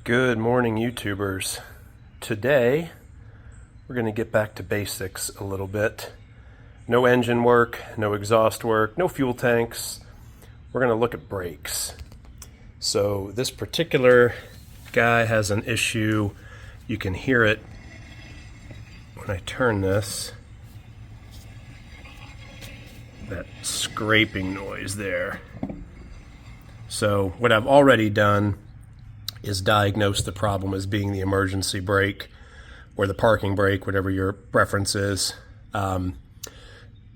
Good morning, YouTubers. Today, we're going to get back to basics a little bit. No engine work, no exhaust work, no fuel tanks. We're going to look at brakes. So this particular guy has an issue. You can hear it when I turn this. That scraping noise there. So what I've already done is diagnose the problem as being the emergency brake or the parking brake, whatever your preference is.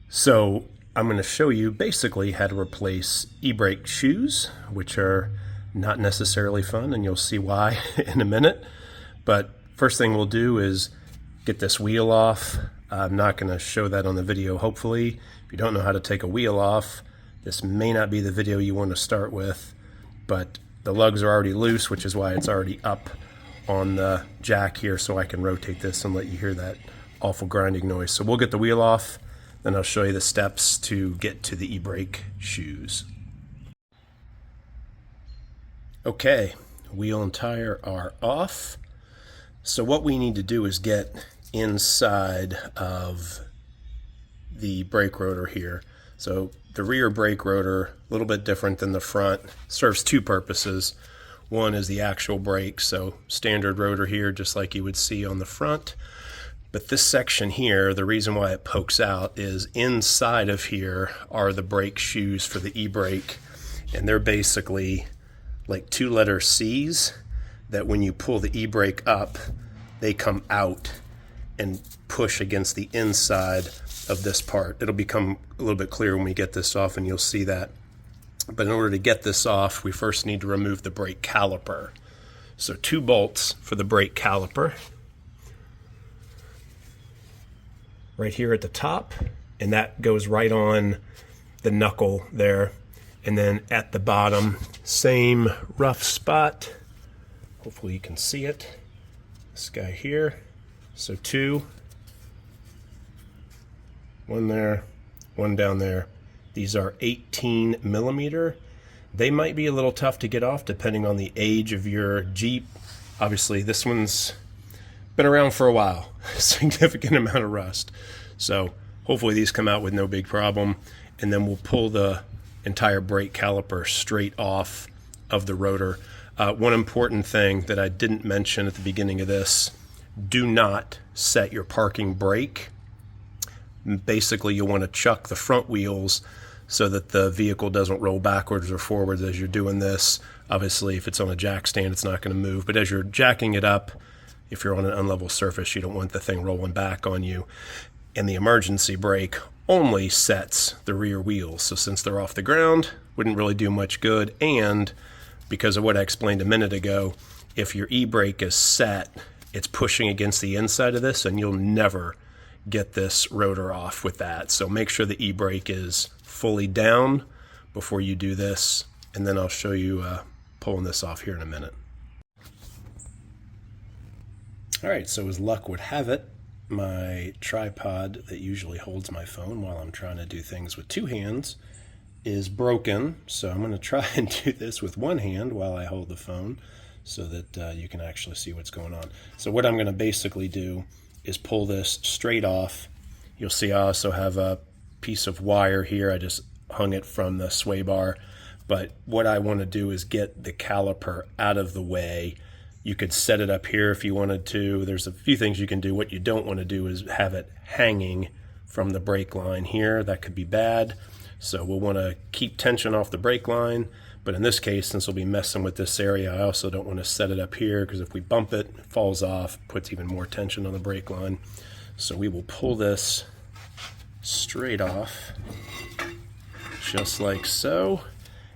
So I'm going to show you basically how to replace e-brake shoes, which are not necessarily fun, and you'll see why in a minute. But first thing we'll do is get this wheel off. I'm not going to show that on the video, hopefully. If you don't know how to take a wheel off, this may not be the video you want to start with, but the lugs are already loose, which is why it's already up on the jack here, so I can rotate this and let you hear that awful grinding noise. So we'll get the wheel off, then I'll show you the steps to get to the e-brake shoes. Okay, wheel and tire are off. So what we need to do is get inside of the brake rotor here. So the rear brake rotor, a little bit different than the front, serves two purposes. One is the actual brake, so standard rotor here, just like you would see on the front. But this section here, the reason why it pokes out is inside of here are the brake shoes for the e-brake, and they're basically like two-letter C's that when you pull the e-brake up, they come out and push against the inside of this part. It'll become a little bit clearer when we get this off, and you'll see that. But in order to get this off, we first need to remove the brake caliper. So 2 bolts for the brake caliper. Right here at the top, and that goes right on the knuckle there. And then at the bottom, same rough spot. Hopefully you can see it. This guy here. So 2. One there, one down there. These are 18 millimeter. They might be a little tough to get off depending on the age of your Jeep. Obviously, this one's been around for a while, significant amount of rust. So hopefully these come out with no big problem. And then we'll pull the entire brake caliper straight off of the rotor. One important thing that I didn't mention at the beginning of this, do not set your parking brake. Basically, you'll want to chuck the front wheels so that the vehicle doesn't roll backwards or forwards as you're doing this. Obviously, if it's on a jack stand, it's not going to move. But as you're jacking it up, if you're on an unlevel surface, you don't want the thing rolling back on you. And the emergency brake only sets the rear wheels. So since they're off the ground, wouldn't really do much good. And because of what I explained a minute ago, if your e-brake is set, it's pushing against the inside of this, and you'll never get this rotor off with that. So make sure the e-brake is fully down before you do this, and then I'll show you pulling this off here in a minute. All right, so as luck would have it, my tripod that usually holds my phone while I'm trying to do things with 2 hands is broken. So I'm going to try and do this with 1 hand while I hold the phone so that you can actually see what's going on. So what I'm going to basically do is pull this straight off. You'll see I also have a piece of wire here. I just hung it from the sway bar. But what I want to do is get the caliper out of the way. You could set it up here if you wanted to. There's a few things you can do. What you don't want to do is have it hanging from the brake line here. That could be bad. So we'll want to keep tension off the brake line. But in this case, since we'll be messing with this area, I also don't want to set it up here because if we bump it, it falls off, puts even more tension on the brake line. So we will pull this straight off, just like so.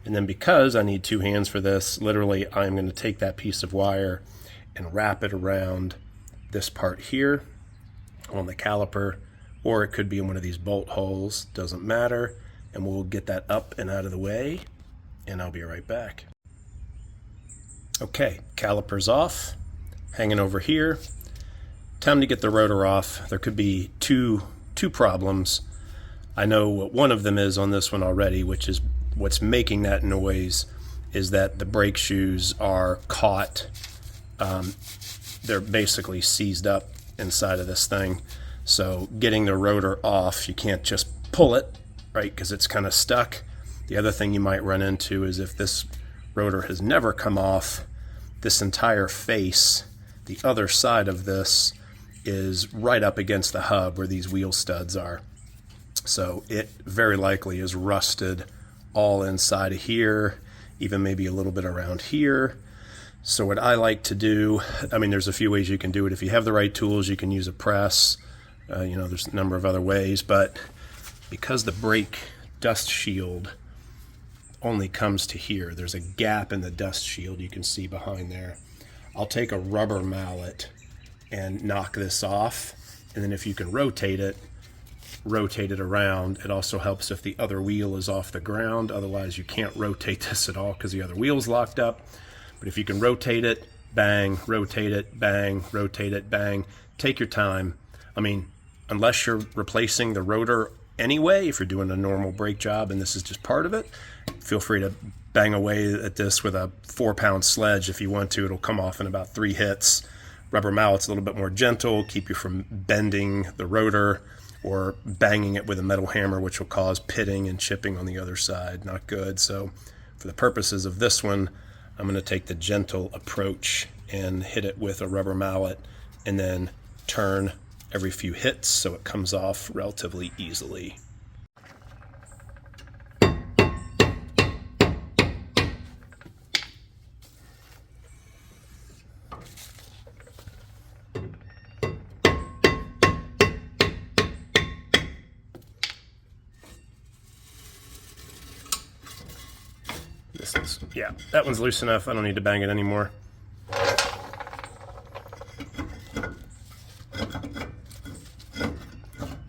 And then because I need 2 hands for this, literally I'm going to take that piece of wire and wrap it around this part here on the caliper, or it could be in one of these bolt holes, doesn't matter. And we'll get that up and out of the way, and I'll be right back. Okay, caliper's off, hanging over here. Time to get the rotor off. There could be two problems. I know what one of them is on this one already, which is what's making that noise is that the brake shoes are caught they're basically seized up inside of this thing. So getting the rotor off, you can't just pull it, right, because it's kind of stuck. The other thing you might run into is if this rotor has never come off, this entire face, the other side of this, is right up against the hub where these wheel studs are. So it very likely is rusted all inside of here, even maybe a little bit around here. So what I like to do, I mean, there's a few ways you can do it. If you have the right tools, you can use a press. You know, there's a number of other ways, but because the brake dust shield only comes to here, there's a gap in the dust shield you can see behind there. I'll take a rubber mallet and knock this off, and then if you can rotate it around. It also helps if the other wheel is off the ground, otherwise you can't rotate this at all because the other wheel's locked up. But if you can rotate it, bang, rotate it, bang, rotate it, bang, take your time. I mean, unless you're replacing the rotor anyway, if you're doing a normal brake job and this is just part of it, feel free to bang away at this with a 4-pound sledge if you want to. It'll come off in about 3 hits. Rubber mallet's a little bit more gentle, keep you from bending the rotor or banging it with a metal hammer, which will cause pitting and chipping on the other side. Not good. So for the purposes of this one, I'm going to take the gentle approach and hit it with a rubber mallet and then turn every few hits so it comes off relatively easily. Yeah, that one's loose enough. I don't need to bang it anymore.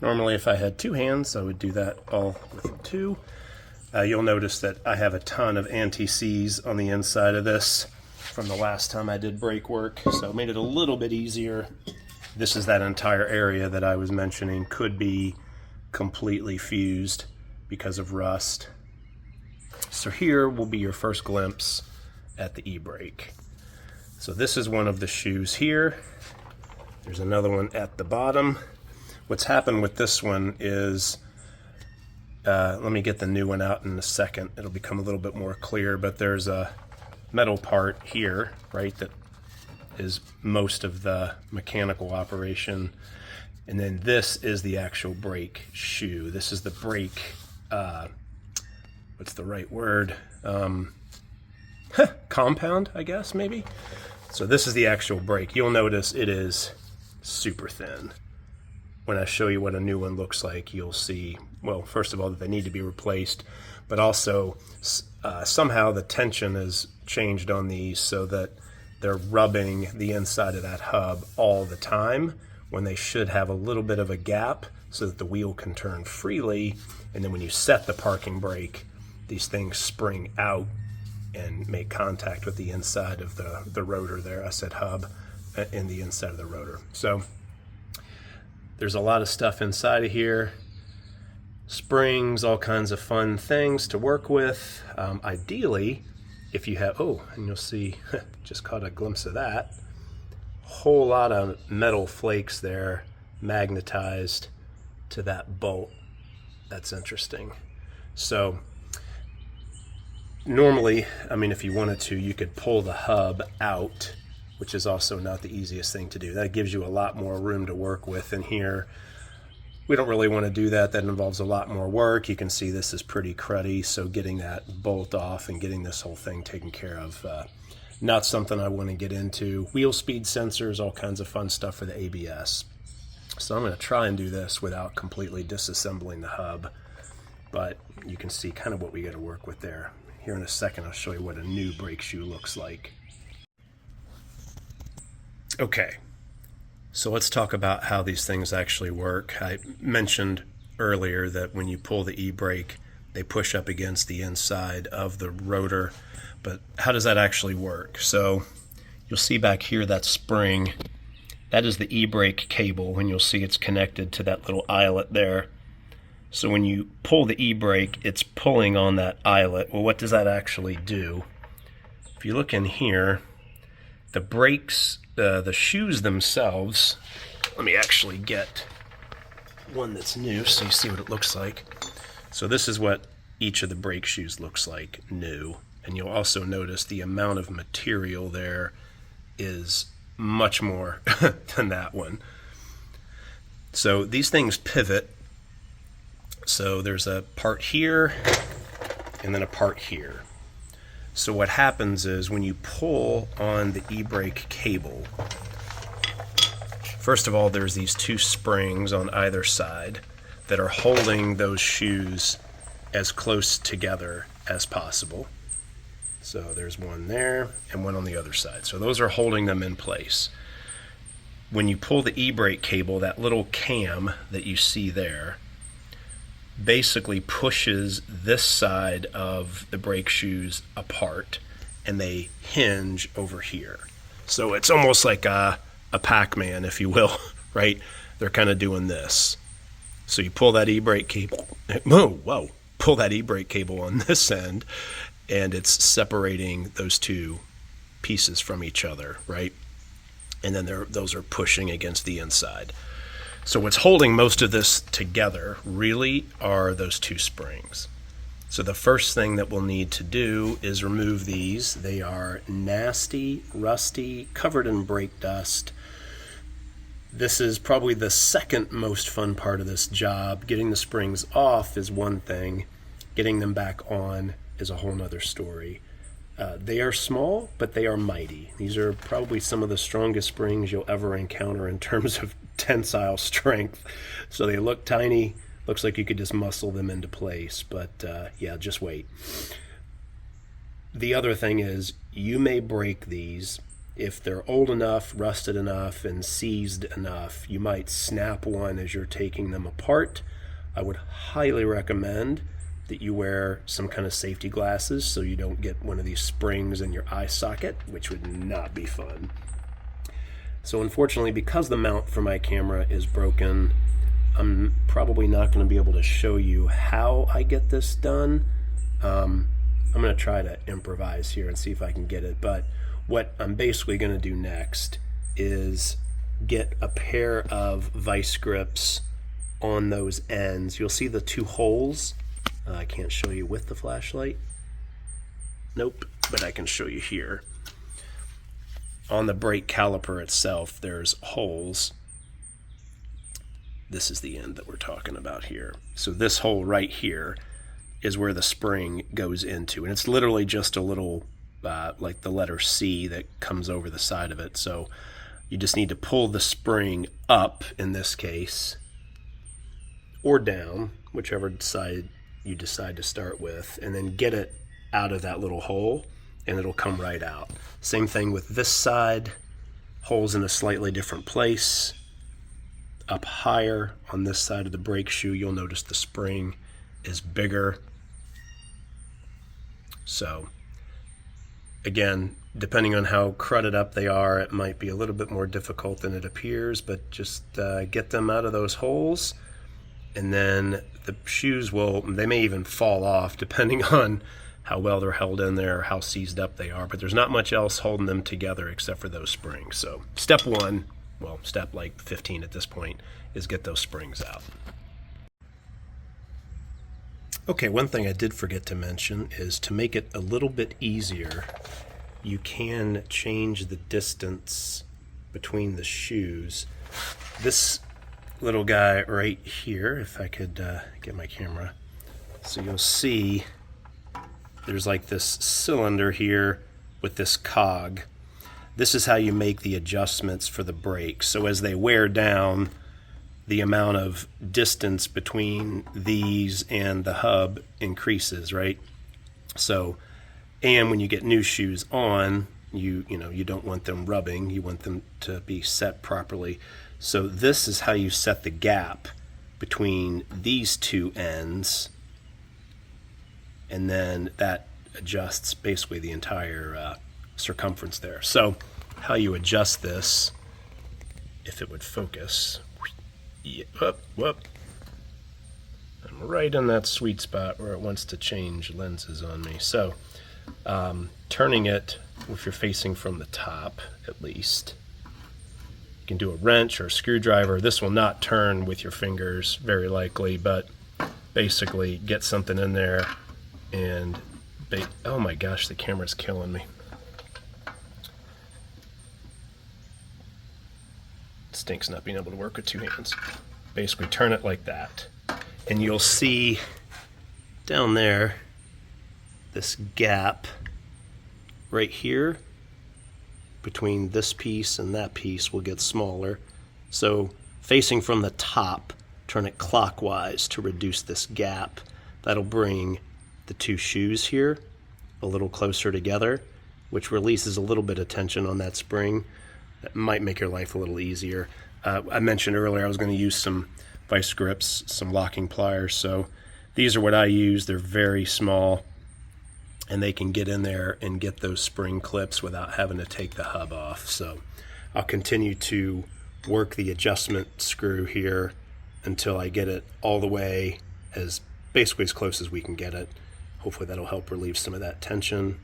Normally, if I had 2 hands, I would do that all with 2. You'll notice that I have a ton of anti-seize on the inside of this from the last time I did brake work, so it made it a little bit easier. This is that entire area that I was mentioning could be completely fused because of rust. So here will be your first glimpse at the e-brake. So this is one of the shoes here. There's another one at the bottom. What's happened with this one is, let me get the new one out in a second. It'll become a little bit more clear, but there's a metal part here, right, that is most of the mechanical operation. And then this is the actual brake shoe. This is the brake, what's the right word? Compound, I guess, maybe. So this is the actual brake. You'll notice it is super thin. When I show you what a new one looks like, you'll see, well, first of all, that they need to be replaced, but also somehow the tension is changed on these so that they're rubbing the inside of that hub all the time when they should have a little bit of a gap so that the wheel can turn freely. And then when you set the parking brake, these things spring out and make contact with the inside of the rotor there. I said hub, in the inside of the rotor. So there's a lot of stuff inside of here. Springs, all kinds of fun things to work with. Ideally, if you have, oh, and you'll see, just caught a glimpse of that. Whole lot of metal flakes there, magnetized to that bolt. That's interesting. So normally, I mean, if you wanted to, you could pull the hub out, which is also not the easiest thing to do. That gives you a lot more room to work with in here. We don't really want to do that. That involves a lot more work. You can see this is pretty cruddy, so getting that bolt off and getting this whole thing taken care of, not something I want to get into. Wheel speed sensors, all kinds of fun stuff for the ABS. So I'm going to try and do this without completely disassembling the hub, but you can see kind of what we got to work with there. Here in a second, I'll show you what a new brake shoe looks like. Okay, so let's talk about how these things actually work. I mentioned earlier that when you pull the e-brake, they push up against the inside of the rotor, but how does that actually work? So you'll see back here that spring, that is the e-brake cable, and you'll see it's connected to that little eyelet there. So when you pull the e-brake, it's pulling on that eyelet. Well, what does that actually do? If you look in here, The brakes, the shoes themselves, let me actually get one that's new so you see what it looks like. So this is what each of the brake shoes looks like new. And you'll also notice the amount of material there is much more than that one. So these things pivot. So there's a part here and then a part here. So what happens is when you pull on the e-brake cable, first of all, there's these two springs on either side that are holding those shoes as close together as possible. So there's one there and one on the other side. So those are holding them in place. When you pull the e-brake cable, that little cam that you see there basically pushes this side of the brake shoes apart, and they hinge over here. So it's almost like a Pac-Man, if you will, right? They're kind of doing this. So you pull that e-brake cable, pull that e-brake cable on this end, and it's separating those two pieces from each other, right? And then those are pushing against the inside. So what's holding most of this together really are those two springs. So the first thing that we'll need to do is remove these. They are nasty, rusty, covered in brake dust. This is probably the second most fun part of this job. Getting the springs off is one thing. Getting them back on is a whole nother story. They are small, but they are mighty. These are probably some of the strongest springs you'll ever encounter in terms of tensile strength. So they look tiny, looks like you could just muscle them into place, but yeah, just wait. The other thing is you may break these. If they're old enough, rusted enough, and seized enough, you might snap one as you're taking them apart. I would highly recommend that you wear some kind of safety glasses so you don't get one of these springs in your eye socket, which would not be fun. So unfortunately, because the mount for my camera is broken, I'm probably not going to be able to show you how I get this done. I'm going to try to improvise here and see if I can get it. But what I'm basically going to do next is get a pair of vice grips on those ends. You'll see the two holes. I can't show you with the flashlight. Nope, but I can show you here. On the brake caliper itself, there's holes. This is the end that we're talking about here. So this hole right here is where the spring goes into, and it's literally just a little, like the letter C that comes over the side of it. So you just need to pull the spring up in this case, or down, whichever side you decide to start with, and then get it out of that little hole, and it'll come right out. Same thing with this side, holes in a slightly different place. Up higher on this side of the brake shoe, you'll notice the spring is bigger. So again, depending on how crudted up they are, it might be a little bit more difficult than it appears, but just get them out of those holes, and then the shoes they may even fall off depending on how well they're held in there or how seized up they are, but there's not much else holding them together except for those springs. So step one, well, step like 15 at this point, is get those springs out. Okay, one thing I did forget to mention is to make it a little bit easier, you can change the distance between the shoes. This little guy right here, if I could get my camera, so you'll see there's like this cylinder here with this cog. This is how you make the adjustments for the brakes. So as they wear down, the amount of distance between these and the hub increases, right? So, and when you get new shoes on, you don't want them rubbing, you want them to be set properly. So this is how you set the gap between these two ends, and then that adjusts basically the entire circumference there. So how you adjust this, if it would focus, whoop. I'm right in that sweet spot where it wants to change lenses on me. So turning it, if you're facing from the top at least. You can do a wrench or a screwdriver. This will not turn with your fingers, very likely, but basically get something in there and oh my gosh, the camera's killing me. It stinks not being able to work with two hands. Basically turn it like that, and you'll see down there this gap right here between this piece and that piece will get smaller. So facing from the top, turn it clockwise to reduce this gap. That'll bring the two shoes here a little closer together, which releases a little bit of tension on that spring. That might make your life a little easier. I mentioned earlier I was going to use some vice grips, some locking pliers. So these are what I use. They're very small, and they can get in there and get those spring clips without having to take the hub off. So I'll continue to work the adjustment screw here until I get it all the way basically as close as we can get it. Hopefully that'll help relieve some of that tension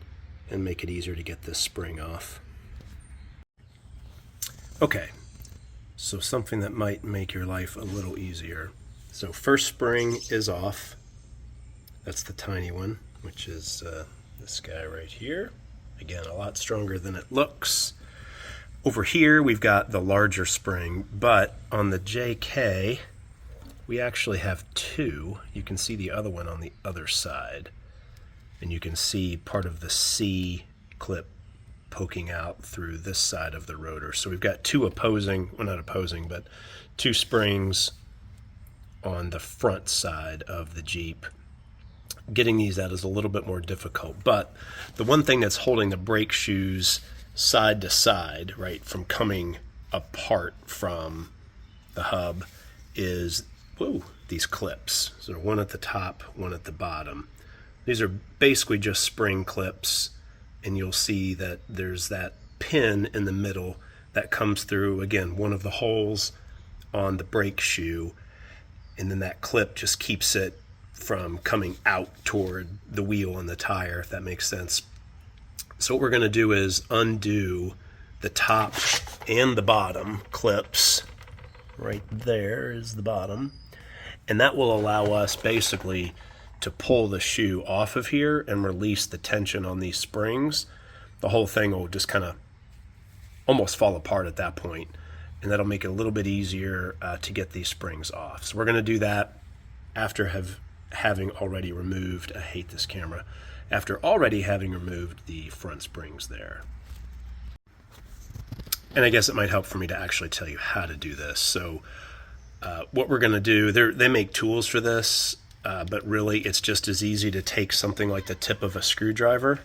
and make it easier to get this spring off. Okay, so something that might make your life a little easier. So first spring is off. That's the tiny one, which is this guy right here. Again, a lot stronger than it looks. Over here, we've got the larger spring, but on the JK, we actually have two. You can see the other one on the other side, and you can see part of the C clip poking out through this side of the rotor. So we've got two opposing, well, not opposing, but two springs on the front side of the Jeep. Getting these out is a little bit more difficult, but the one thing that's holding the brake shoes side to side, right, from coming apart from the hub is these clips. So one at the top, one at the bottom. These are basically just spring clips, and you'll see that there's that pin in the middle that comes through, again, one of the holes on the brake shoe, and then that clip just keeps it from coming out toward the wheel and the tire, if that makes sense. So what we're going to do is undo the top and the bottom clips. Right there is the bottom. And that will allow us basically to pull the shoe off of here and release the tension on these springs. The whole thing will just kind of almost fall apart at that point, and that'll make it a little bit easier to get these springs off. So we're going to do that after having already removed, I hate this camera, after already having removed the front springs there. And I guess it might help for me to actually tell you how to do this. So what we're going to do, they make tools for this, but really it's just as easy to take something like the tip of a screwdriver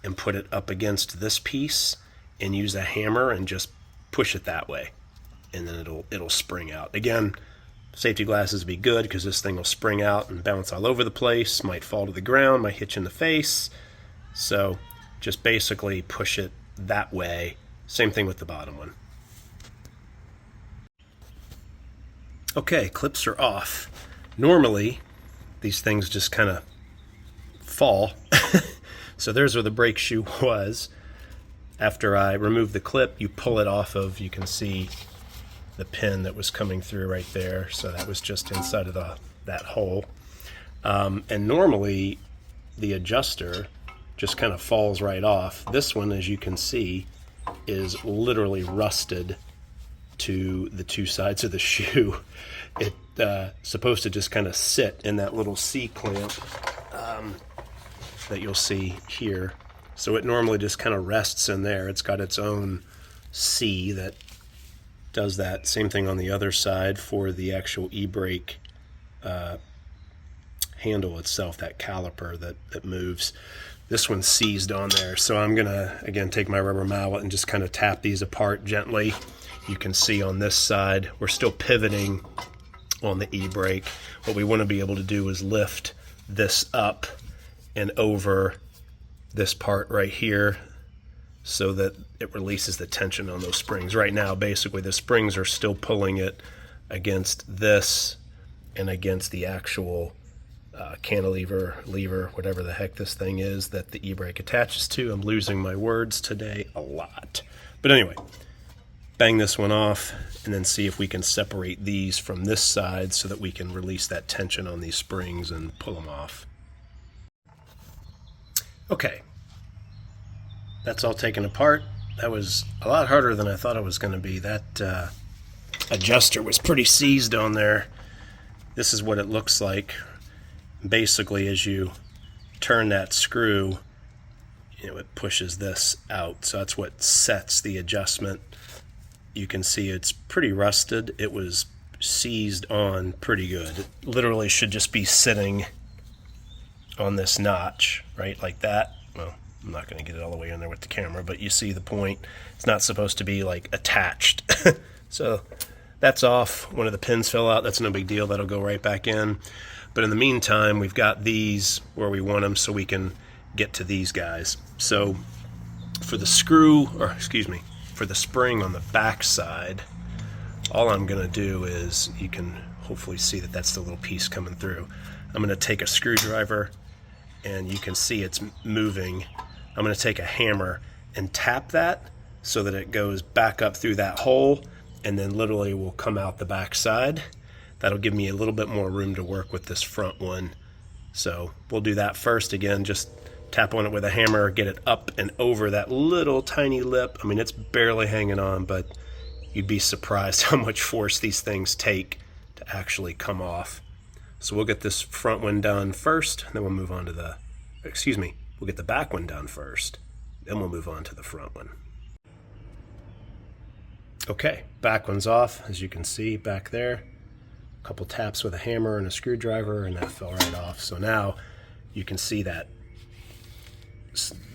and put it up against this piece and use a hammer and just push it that way, and then it'll spring out. Again, safety glasses would be good because this thing will spring out and bounce all over the place, might fall to the ground, might hit you in the face. So just basically push it that way. Same thing with the bottom one. Okay, clips are off. Normally, these things just kind of fall. So there's where the brake shoe was. After I remove the clip, you pull it off of, you can see the pin that was coming through right there. So that was just inside of that hole. And normally, the adjuster just kind of falls right off. This one, as you can see, is literally rusted to the two sides of the shoe. It's supposed to just kind of sit in that little C clamp that you'll see here. So it normally just kind of rests in there. It's got its own C that does that. Same thing on the other side for the actual e-brake handle itself, that caliper that moves. This one's seized on there. So I'm gonna, again, take my rubber mallet and just kind of tap these apart gently. You can see on this side, we're still pivoting on the e-brake. What we want to be able to do is lift this up and over this part right here so that it releases the tension on those springs. Right now, basically, the springs are still pulling it against this and against the actual cantilever, lever, whatever the heck this thing is that the e-brake attaches to. I'm losing my words today a lot. But anyway, bang this one off and then see if we can separate these from this side so that we can release that tension on these springs and pull them off. Okay, that's all taken apart. That was a lot harder than I thought it was going to be. That adjuster was pretty seized on there. This is what it looks like. Basically, as you turn that screw, it pushes this out. So that's what sets the adjustment. You can see it's pretty rusted. It was seized on pretty good. It literally should just be sitting on this notch, right, like that. Well, I'm not going to get it all the way in there with the camera, but you see the point. It's not supposed to be like attached. So that's off. One of the pins fell out. That's no big deal. That'll go right back in. But in the meantime, we've got these where we want them so we can get to these guys. So for the screw, or excuse me, for the spring on the back side, all I'm going to do is, you can hopefully see that that's the little piece coming through. I'm going to take a screwdriver, and you can see it's moving. I'm going to take a hammer and tap that so that it goes back up through that hole, and then literally will come out the back side. That'll give me a little bit more room to work with this front one. So we'll do that first. Again, just tap on it with a hammer, get it up and over that little tiny lip. I mean, it's barely hanging on, but you'd be surprised how much force these things take to actually come off. So we'll get this front one done first, then we'll move on to the, we'll get the back one done first, then we'll move on to the front one. Okay, back one's off, as you can see back there. A couple taps with a hammer and a screwdriver, and that fell right off. So now you can see that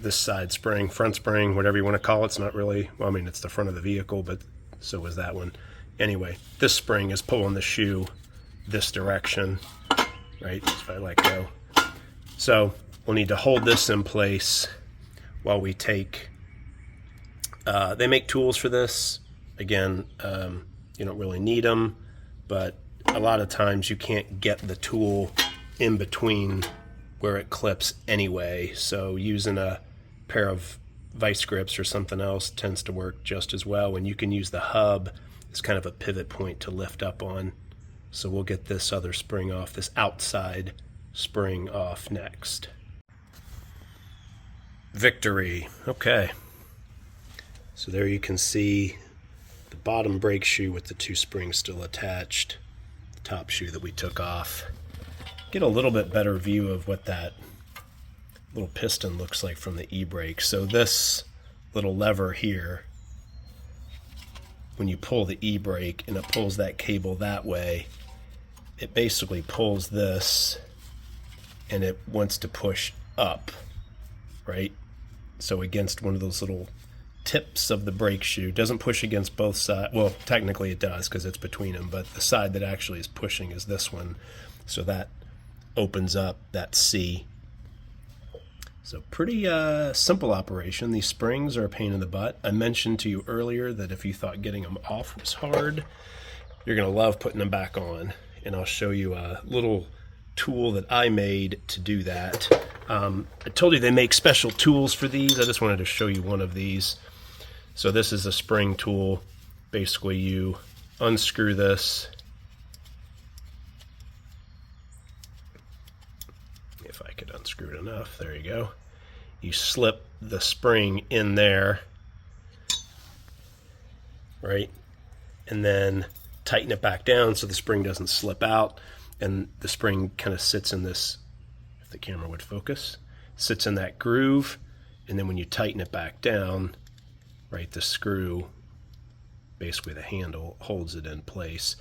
this side spring, front spring, whatever you want to call it, it's not really, well, I mean, it's the front of the vehicle, but so is that one. Anyway, this spring is pulling the shoe this direction, right, if I let go. So we'll need to hold this in place while we take, they make tools for this. Again, you don't really need them, but a lot of times you can't get the tool in between where it clips anyway, so using a pair of vice grips or something else tends to work just as well, and you can use the hub as kind of a pivot point to lift up on. So we'll get this other spring off, this outside spring off next. Victory. Okay, so there you can see the bottom brake shoe with the two springs still attached, the top shoe that we took off. Get a little bit better view of what that little piston looks like from the e-brake. So this little lever here, when you pull the e-brake and it pulls that cable that way, it basically pulls this and it wants to push up, right? So against one of those little tips of the brake shoe. Doesn't push against both sides. Well, technically it does because it's between them, but the side that actually is pushing is this one. So that opens up that C. So pretty simple operation. These springs are a pain in the butt. I mentioned to you earlier that if you thought getting them off was hard, you're going to love putting them back on. And I'll show you a little tool that I made to do that. I told you they make special tools for these. I just wanted to show you one of these. So this is a spring tool. Basically you unscrew this. If I could unscrew it enough, there you go. You slip the spring in there, right? And then tighten it back down so the spring doesn't slip out. And the spring kind of sits in this, if the camera would focus, sits in that groove. And then when you tighten it back down, right, the screw, basically the handle, holds it in place.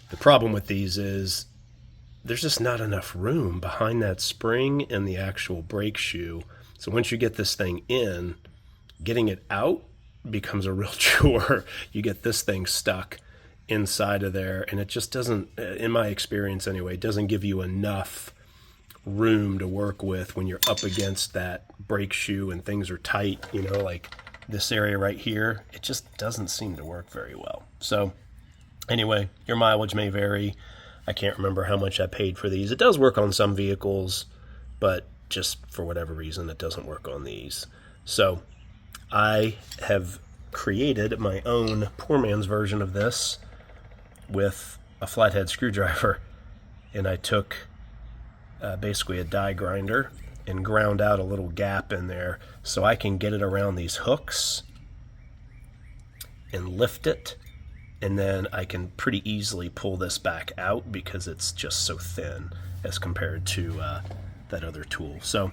The problem with these is there's just not enough room behind that spring and the actual brake shoe. So once you get this thing in, getting it out becomes a real chore. You get this thing stuck inside of there, and it just doesn't, in my experience anyway, doesn't give you enough room to work with when you're up against that brake shoe and things are tight, you know, like this area right here. It just doesn't seem to work very well. So anyway, your mileage may vary. I can't remember how much I paid for these. It does work on some vehicles, but just for whatever reason, it doesn't work on these. So I have created my own poor man's version of this with a flathead screwdriver, and I took basically a die grinder and ground out a little gap in there so I can get it around these hooks and lift it, and then I can pretty easily pull this back out because it's just so thin as compared to that other tool. So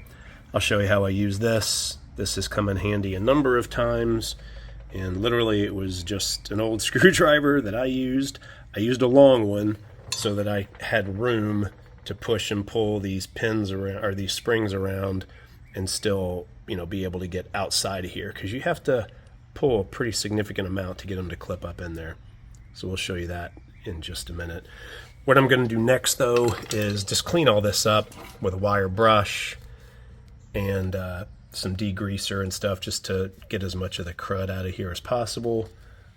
I'll show you how I use this. This has come in handy a number of times, and literally it was just an old screwdriver that I used. I used a long one so that I had room to push and pull these pins around, or these springs around, and still, you know, be able to get outside of here, because you have to pull a pretty significant amount to get them to clip up in there. So we'll show you that in just a minute. What I'm going to do next, though, is just clean all this up with a wire brush and some degreaser and stuff, just to get as much of the crud out of here as possible.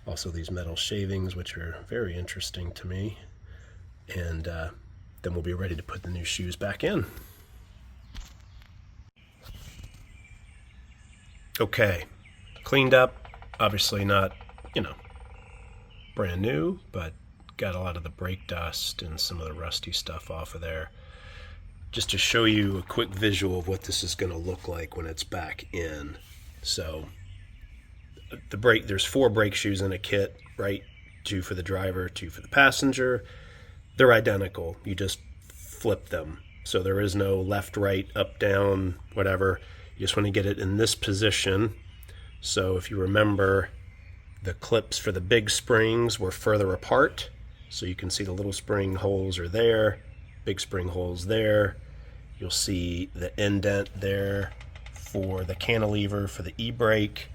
Also these metal shavings, which are very interesting to me. And then we'll be ready to put the new shoes back in. Okay, cleaned up. Obviously not, you know, brand new, but got a lot of the brake dust and some of the rusty stuff off of there. Just to show you a quick visual of what this is going to look like when it's back in. So the brake, there's 4 brake shoes in a kit, right? 2 for the driver, 2 for the passenger. They're identical. You just flip them. So there is no left, right, up, down, whatever. You just want to get it in this position. So if you remember, the clips for the big springs were further apart. So you can see the little spring holes are there, big spring holes there. You'll see the indent there for the cantilever for the e-brake.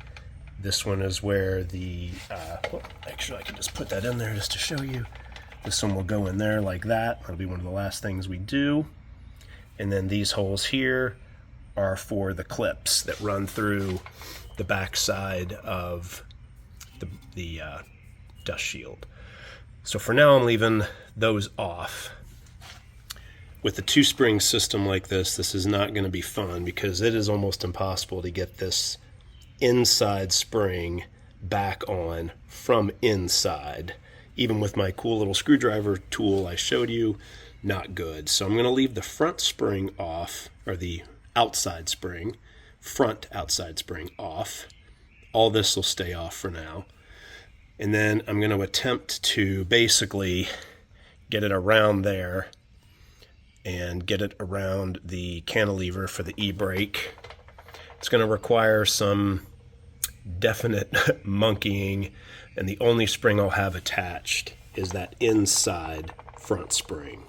This one is where the, well, actually I can just put that in there just to show you. This one will go in there like that. That'll be one of the last things we do. And then these holes here are for the clips that run through the back side of the dust shield. So for now I'm leaving those off. With the 2-spring system like this, this is not going to be fun because it is almost impossible to get this inside spring back on from inside. Even with my cool little screwdriver tool I showed you, not good. So I'm going to leave the front spring off, or the outside spring, front outside spring off. All this will stay off for now. And then I'm going to attempt to basically get it around there and get it around the cantilever for the e-brake. It's going to require some definite monkeying, and the only spring I'll have attached is that inside front spring.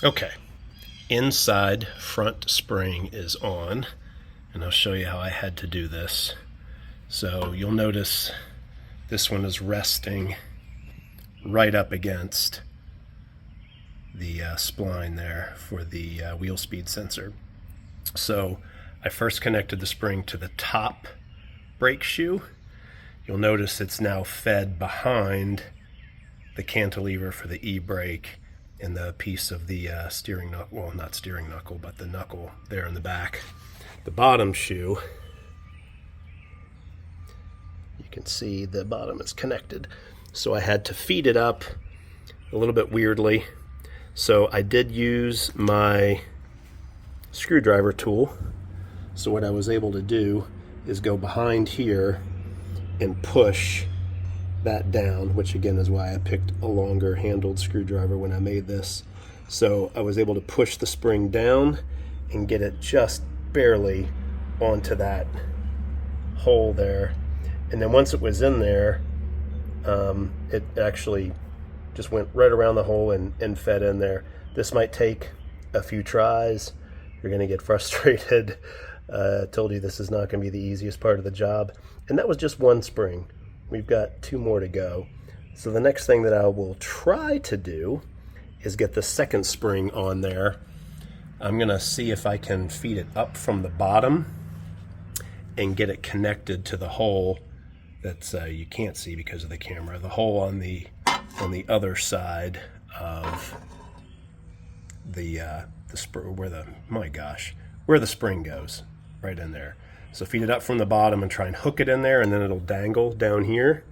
Okay, inside front spring is on, and I'll show you how I had to do this. So you'll notice this one is resting right up against the spline there for the wheel speed sensor. So I first connected the spring to the top brake shoe. You'll notice it's now fed behind the cantilever for the e-brake and the piece of the steering knuckle, well, not steering knuckle, but the knuckle there in the back. The bottom shoe, you can see the bottom is connected. So I had to feed it up a little bit weirdly. So I did use my screwdriver tool. So what I was able to do is go behind here and push that down, which again is why I picked a longer handled screwdriver when I made this. So I was able to push the spring down and get it just barely onto that hole there. And then once it was in there, it actually just went right around the hole and fed in there. This might take a few tries. You're going to get frustrated. I told you this is not going to be the easiest part of the job. And that was just one spring. We've got 2 more to go. So the next thing that I will try to do is get the second spring on there. I'm going to see if I can feed it up from the bottom and get it connected to the hole that's you can't see because of the camera. The hole on the on the other side of the spring, where the spring goes, right in there. So feed it up from the bottom and try and hook it in there, and then it'll dangle down here,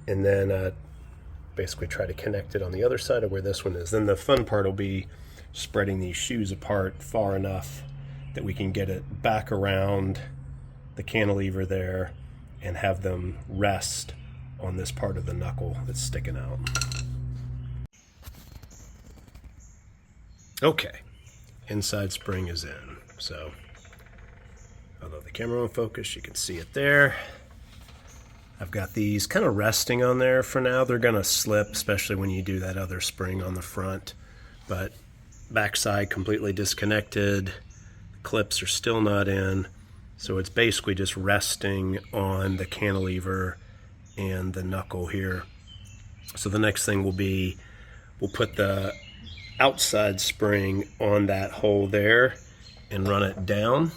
and then basically try to connect it on the other side of where this one is. Then the fun part will be spreading these shoes apart far enough that we can get it back around the cantilever there and have them rest on this part of the knuckle that's sticking out. Okay, inside spring is in. So, although the camera won't focus, you can see it there. I've got these kind of resting on there for now. They're gonna slip, especially when you do that other spring on the front. But backside completely disconnected. Clips are still not in. So it's basically just resting on the cantilever and the knuckle here. So the next thing will be, we'll put the outside spring on that hole there and run it down.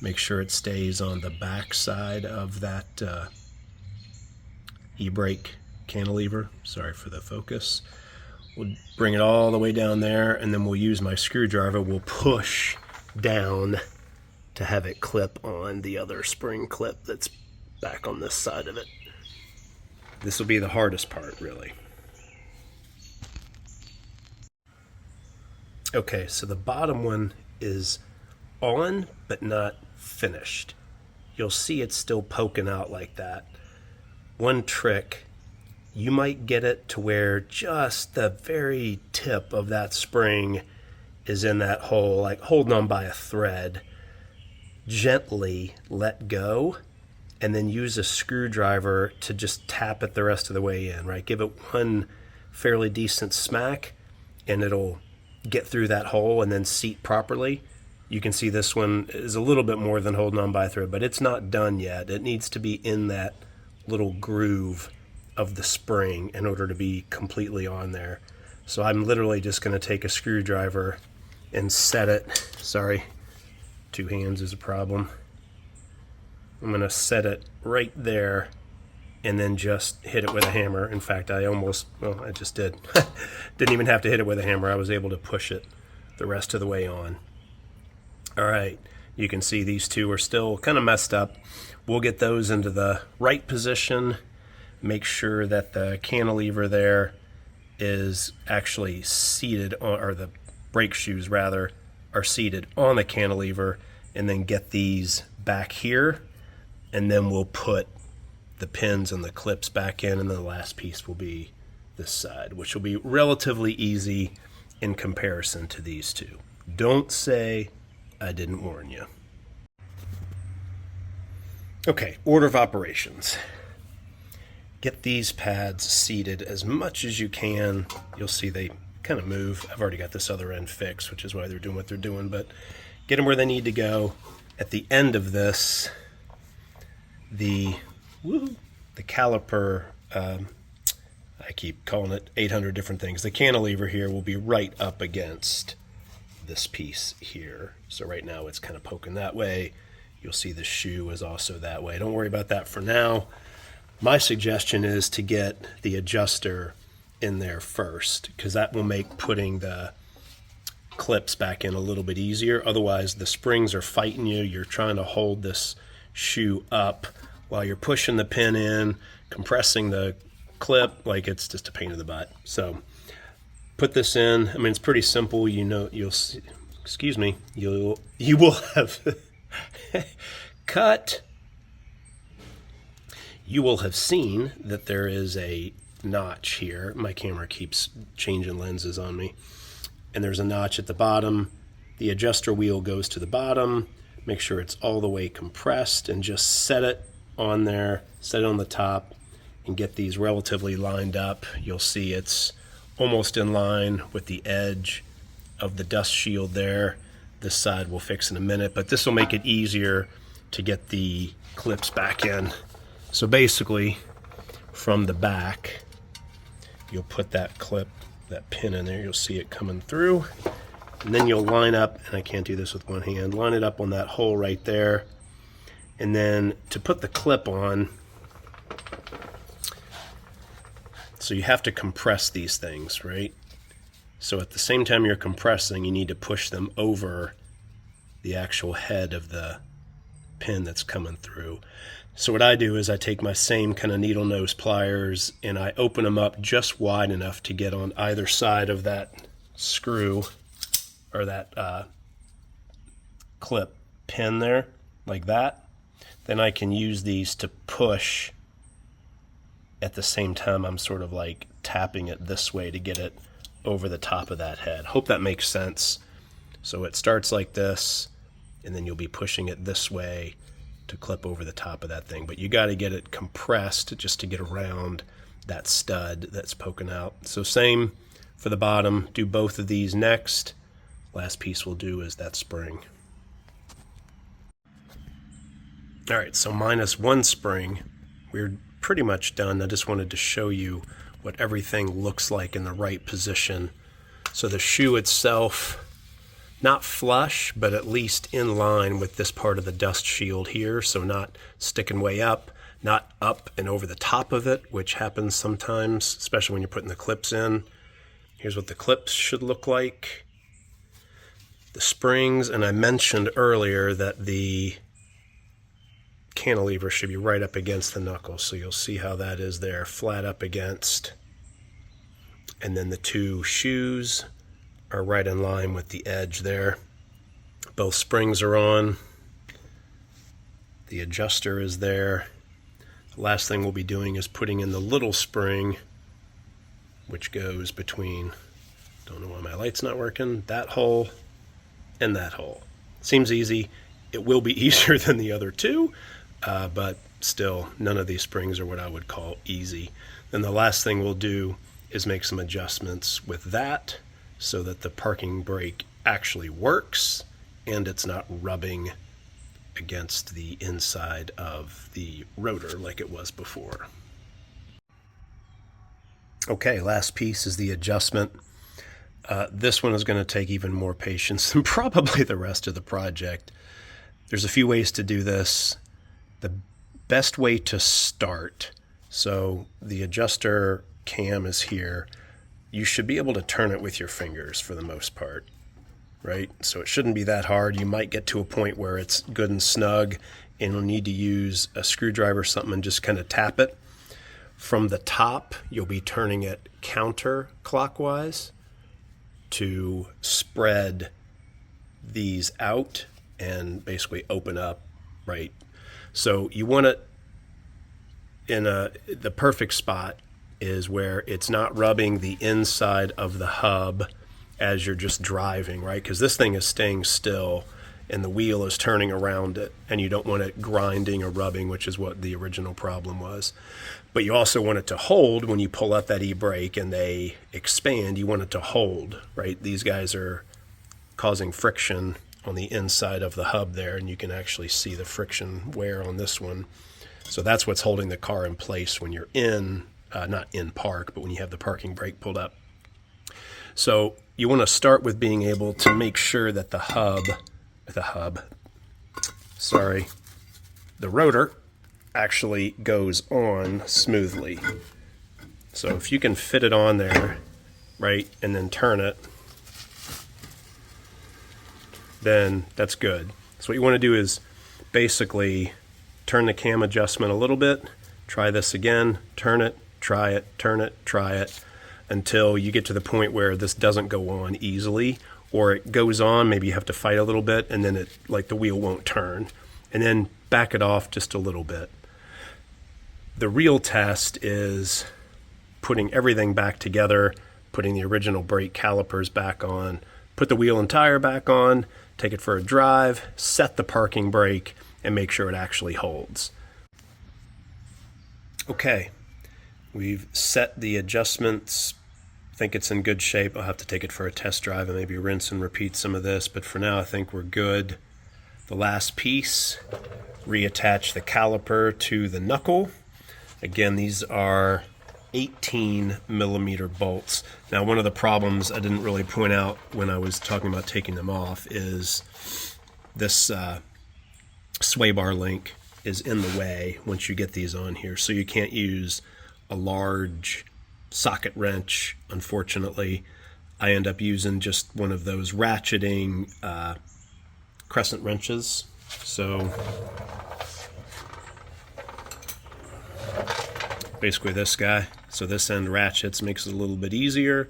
Make sure it stays on the back side of that e-brake cantilever. Sorry for the focus. We'll bring it all the way down there, and then we'll use my screwdriver. We'll push down to have it clip on the other spring clip that's back on this side of it. This will be the hardest part, really. Okay, so the bottom one is on, but not finished. You'll see it's still poking out like that. One trick, you might get it to where just the very tip of that spring is in that hole, like holding on by a thread. Gently let go, and then use a screwdriver to just tap it the rest of the way in, right? Give it one fairly decent smack, and it'll get through that hole and then seat properly. You can see this one is a little bit more than holding on by a thread, but it's not done yet. It needs to be in that little groove of the spring in order to be completely on there. So I'm literally just going to take a screwdriver and set it. Sorry, two hands is a problem. I'm going to set it right there and then just hit it with a hammer. In fact, I just did. Didn't even have to hit it with a hammer. I was able to push it the rest of the way on. All right, you can see these two are still kind of messed up. We'll get those into the right position, make sure that the cantilever there is actually seated on, or the brake shoes rather, are seated on the cantilever, and then get these back here, and then we'll put the pins and the clips back in, and then the last piece will be this side, which will be relatively easy in comparison to these two. Don't say I didn't warn you. Okay, order of operations. Get these pads seated as much as you can. You'll see they kind of move. I've already got this other end fixed, which is why they're doing what they're doing, but get them where they need to go. At the end of this, the caliper, I keep calling it 800 different things. The cantilever here will be right up against this piece here. So right now it's kind of poking that way. You'll see the shoe is also that way. Don't worry about that for now. My suggestion is to get the adjuster in there first, because that will make putting the clips back in a little bit easier. Otherwise, the springs are fighting you. You're trying to hold this shoe up while you're pushing the pin in, compressing the clip. Like, it's just a pain in the butt. So put this in. I mean, it's pretty simple. You know, you'll see, excuse me, you will have cut. You will have seen that there is a notch here. My camera keeps changing lenses on me. And there's a notch at the bottom. The adjuster wheel goes to the bottom. Make sure it's all the way compressed, and just set it on there, set it on the top, and get these relatively lined up. You'll see it's almost in line with the edge of the dust shield there. This side we'll fix in a minute, but this will make it easier to get the clips back in. So basically, from the back, you'll put that clip, that pin in there. You'll see it coming through. And then you'll line up, and I can't do this with one hand, line it up on that hole right there. And then to put the clip on, So you have to compress these things, right? So at the same time you're compressing, you need to push them over the actual head of the pin that's coming through. So what I do is I take my same kind of needle nose pliers and I open them up just wide enough to get on either side of that screw or that clip pin there, like that. Then I can use these to push at the same time I'm sort of like tapping it this way to get it over the top of that head. Hope that makes sense. So it starts like this, and then you'll be pushing it this way to clip over the top of that thing. But you got to get it compressed just to get around that stud that's poking out. So same for the bottom. Do both of these next. Last piece we'll do is that spring. All right, so minus one spring. We're pretty much done. I just wanted to show you what everything looks like in the right position. So the shoe itself, not flush, but at least in line with this part of the dust shield here. So not sticking way up, not up and over the top of it, which happens sometimes, especially when you're putting the clips in. Here's what the clips should look like. The springs, and I mentioned earlier that the cantilever should be right up against the knuckle. So you'll see how that is there, flat up against. And then the two shoes are right in line with the edge there. Both springs are on. The adjuster is there. The last thing we'll be doing is putting in the little spring, which goes between, don't know why my light's not working, that hole and that hole. Seems easy. It will be easier than the other two, but still, none of these springs are what I would call easy. Then the last thing we'll do is make some adjustments with that so that the parking brake actually works and it's not rubbing against the inside of the rotor like it was before. Okay, last piece is the adjustment. This one is going to take even more patience than probably the rest of the project. There's a few ways to do this. The best way to start, so the adjuster cam is here. You should be able to turn it with your fingers for the most part, right? So it shouldn't be that hard. You might get to a point where it's good and snug and you'll need to use a screwdriver or something and just kind of tap it. From the top, you'll be turning it counterclockwise to spread these out and basically open up, right? So you want it in the perfect spot is where it's not rubbing the inside of the hub as you're just driving, right? Because this thing is staying still and the wheel is turning around it, and you don't want it grinding or rubbing, which is what the original problem was. But you also want it to hold when you pull out that e-brake and they expand. You want it to hold, right? These guys are causing friction on the inside of the hub there, and you can actually see the friction wear on this one. So that's what's holding the car in place when you're in, not in park, but when you have the parking brake pulled up. So you want to start with being able to make sure that the rotor actually goes on smoothly. So if you can fit it on there, right, and then turn it, then that's good. So what you want to do is basically turn the cam adjustment a little bit, try this again, turn it, try it, turn it, try it, until you get to the point where this doesn't go on easily, or it goes on, maybe you have to fight a little bit, and then it, like, the wheel won't turn, and then back it off just a little bit. The real test is putting everything back together, putting the original brake calipers back on, put the wheel and tire back on, take it for a drive, set the parking brake, and make sure it actually holds. Okay, we've set the adjustments. I think it's in good shape. I'll have to take it for a test drive and maybe rinse and repeat some of this, but for now I think we're good. The last piece, reattach the caliper to the knuckle. Again, these are 18 millimeter bolts. Now, one of the problems I didn't really point out when I was talking about taking them off is this sway bar link is in the way once you get these on here, so you can't use a large socket wrench, unfortunately. I end up using just one of those ratcheting crescent wrenches. So basically this guy. So this end ratchets, makes it a little bit easier.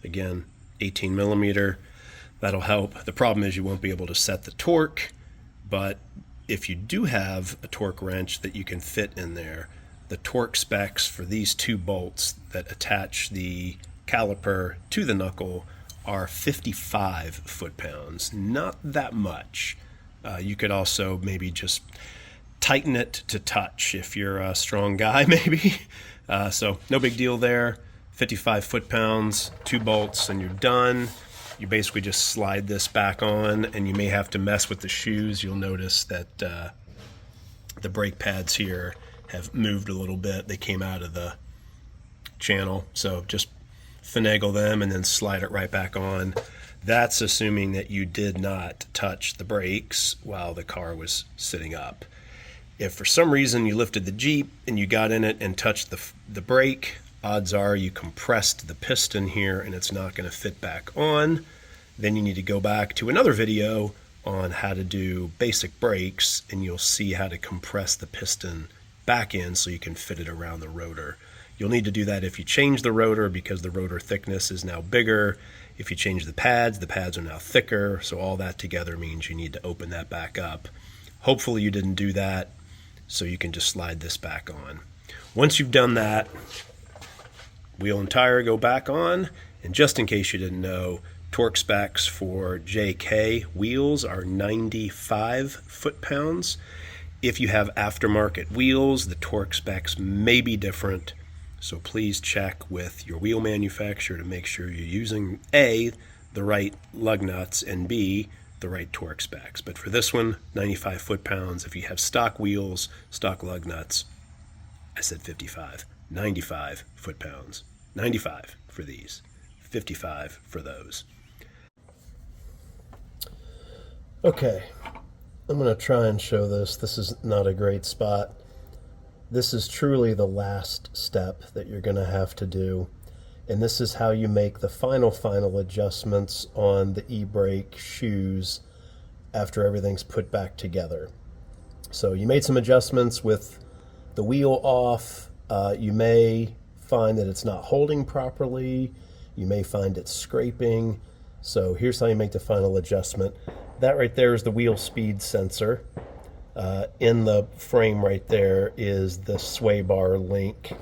Again, 18 millimeter. That'll help. The problem is you won't be able to set the torque, but if you do have a torque wrench that you can fit in there, the torque specs for these two bolts that attach the caliper to the knuckle are 55 foot-pounds. Not that much. You could also maybe just tighten it to touch if you're a strong guy, maybe. So no big deal there. 55 foot-pounds, 2 bolts, and you're done. You basically just slide this back on, and you may have to mess with the shoes. You'll notice that the brake pads here have moved a little bit. They came out of the channel, so just finagle them and then slide it right back on. That's assuming that you did not touch the brakes while the car was sitting up. If for some reason you lifted the Jeep and you got in it and touched the brake, odds are you compressed the piston here and it's not going to fit back on. Then you need to go back to another video on how to do basic brakes, and you'll see how to compress the piston back in so you can fit it around the rotor. You'll need to do that if you change the rotor, because the rotor thickness is now bigger. If you change the pads are now thicker. So all that together means you need to open that back up. Hopefully you didn't do that, so you can just slide this back on. Once you've done that, wheel and tire go back on. And just in case you didn't know, torque specs for JK wheels are 95 foot-pounds. If you have aftermarket wheels, the torque specs may be different. So please check with your wheel manufacturer to make sure you're using A, the right lug nuts, and B, the right torque specs. But for this one, 95 foot-pounds. If you have stock wheels, stock lug nuts, I said 55, 95 foot-pounds. 95 for these, 55 for those. Okay, I'm going to try and show this. This is not a great spot. This is truly the last step that you're going to have to do. And this is how you make the final adjustments on the e-brake shoes after everything's put back together. So you made some adjustments with the wheel off. You may find that it's not holding properly. You may find it scraping. So here's how you make the final adjustment. That right there is the wheel speed sensor. In the frame right there is the sway bar link.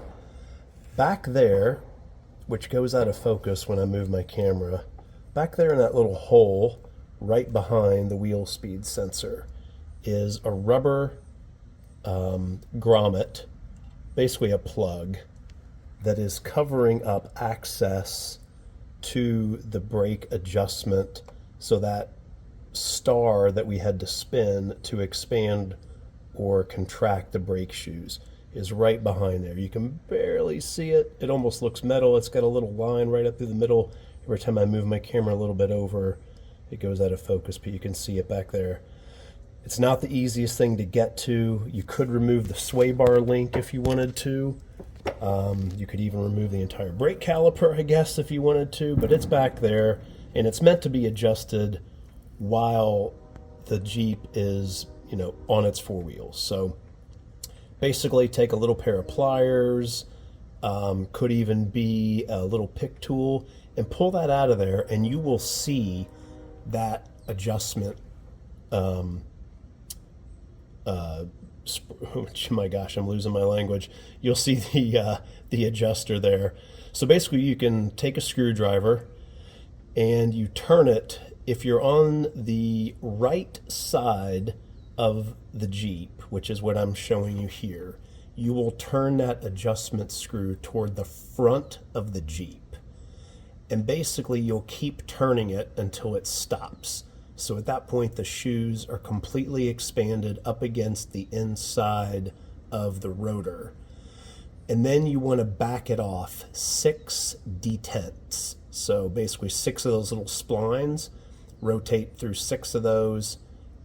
Back there, which goes out of focus when I move my camera, back there in that little hole right behind the wheel speed sensor is a rubber grommet, basically a plug, that is covering up access to the brake adjustment, so that star that we had to spin to expand or contract the brake shoes is right behind there. You can barely see it. It almost looks metal. It's got a little line right up through the middle. Every time I move my camera a little bit over, it goes out of focus, but you can see it back there. It's not the easiest thing to get to. You could remove the sway bar link if you wanted to. You could even remove the entire brake caliper, I guess, if you wanted to, but it's back there, and it's meant to be adjusted while the Jeep is, on its four wheels. So basically take a little pair of pliers, could even be a little pick tool, and pull that out of there, and you will see that adjustment. My gosh, I'm losing my language. You'll see the adjuster there. So basically you can take a screwdriver and you turn it. If you're on the right side of the Jeep, which is what I'm showing you here, you will turn that adjustment screw toward the front of the Jeep. And basically you'll keep turning it until it stops. So at that point, the shoes are completely expanded up against the inside of the rotor. And then you want to back it off 6 detents. So basically 6 of those little splines, rotate through 6 of those,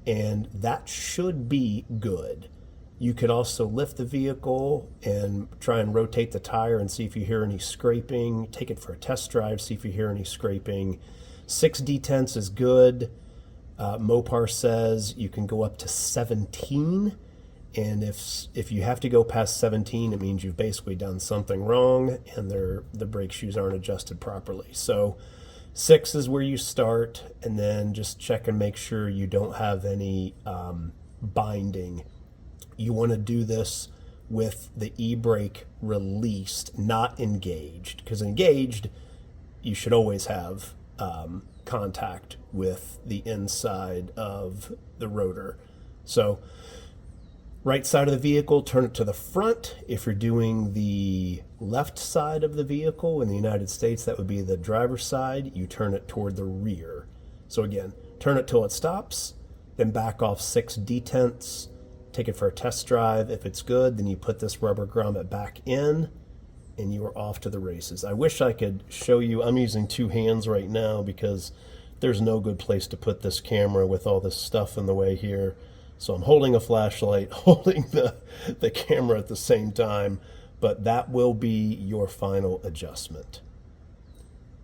and that should be good. You could also lift the vehicle and try and rotate the tire and see if you hear any scraping. Take it for a test drive, see if you hear any scraping. 6 detents is good. Mopar says you can go up to 17. And if you have to go past 17, it means you've basically done something wrong and the brake shoes aren't adjusted properly. So 6 is where you start, and then just check and make sure you don't have any binding. You want to do this with the e-brake released, not engaged, because engaged, you should always have contact with the inside of the rotor. So right side of the vehicle, turn it to the front. If you're doing the left side of the vehicle in the United States, that would be the driver's side. You turn it toward the rear. So again, turn it till it stops, then back off 6 detents, take it for a test drive. If it's good, then you put this rubber grommet back in, and you are off to the races. I wish I could show you. I'm using 2 hands right now because there's no good place to put this camera with all this stuff in the way here. So I'm holding a flashlight, holding the camera at the same time, but that will be your final adjustment.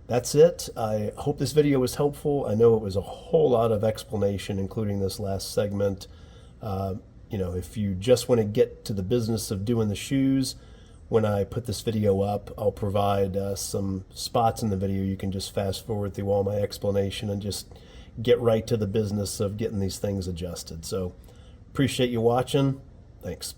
That's it. I hope this video was helpful. I know it was a whole lot of explanation, including this last segment. If you just want to get to the business of doing the shoes, when I put this video up, I'll provide some spots in the video. You can just fast forward through all my explanation and just get right to the business of getting these things adjusted. So appreciate you watching. Thanks.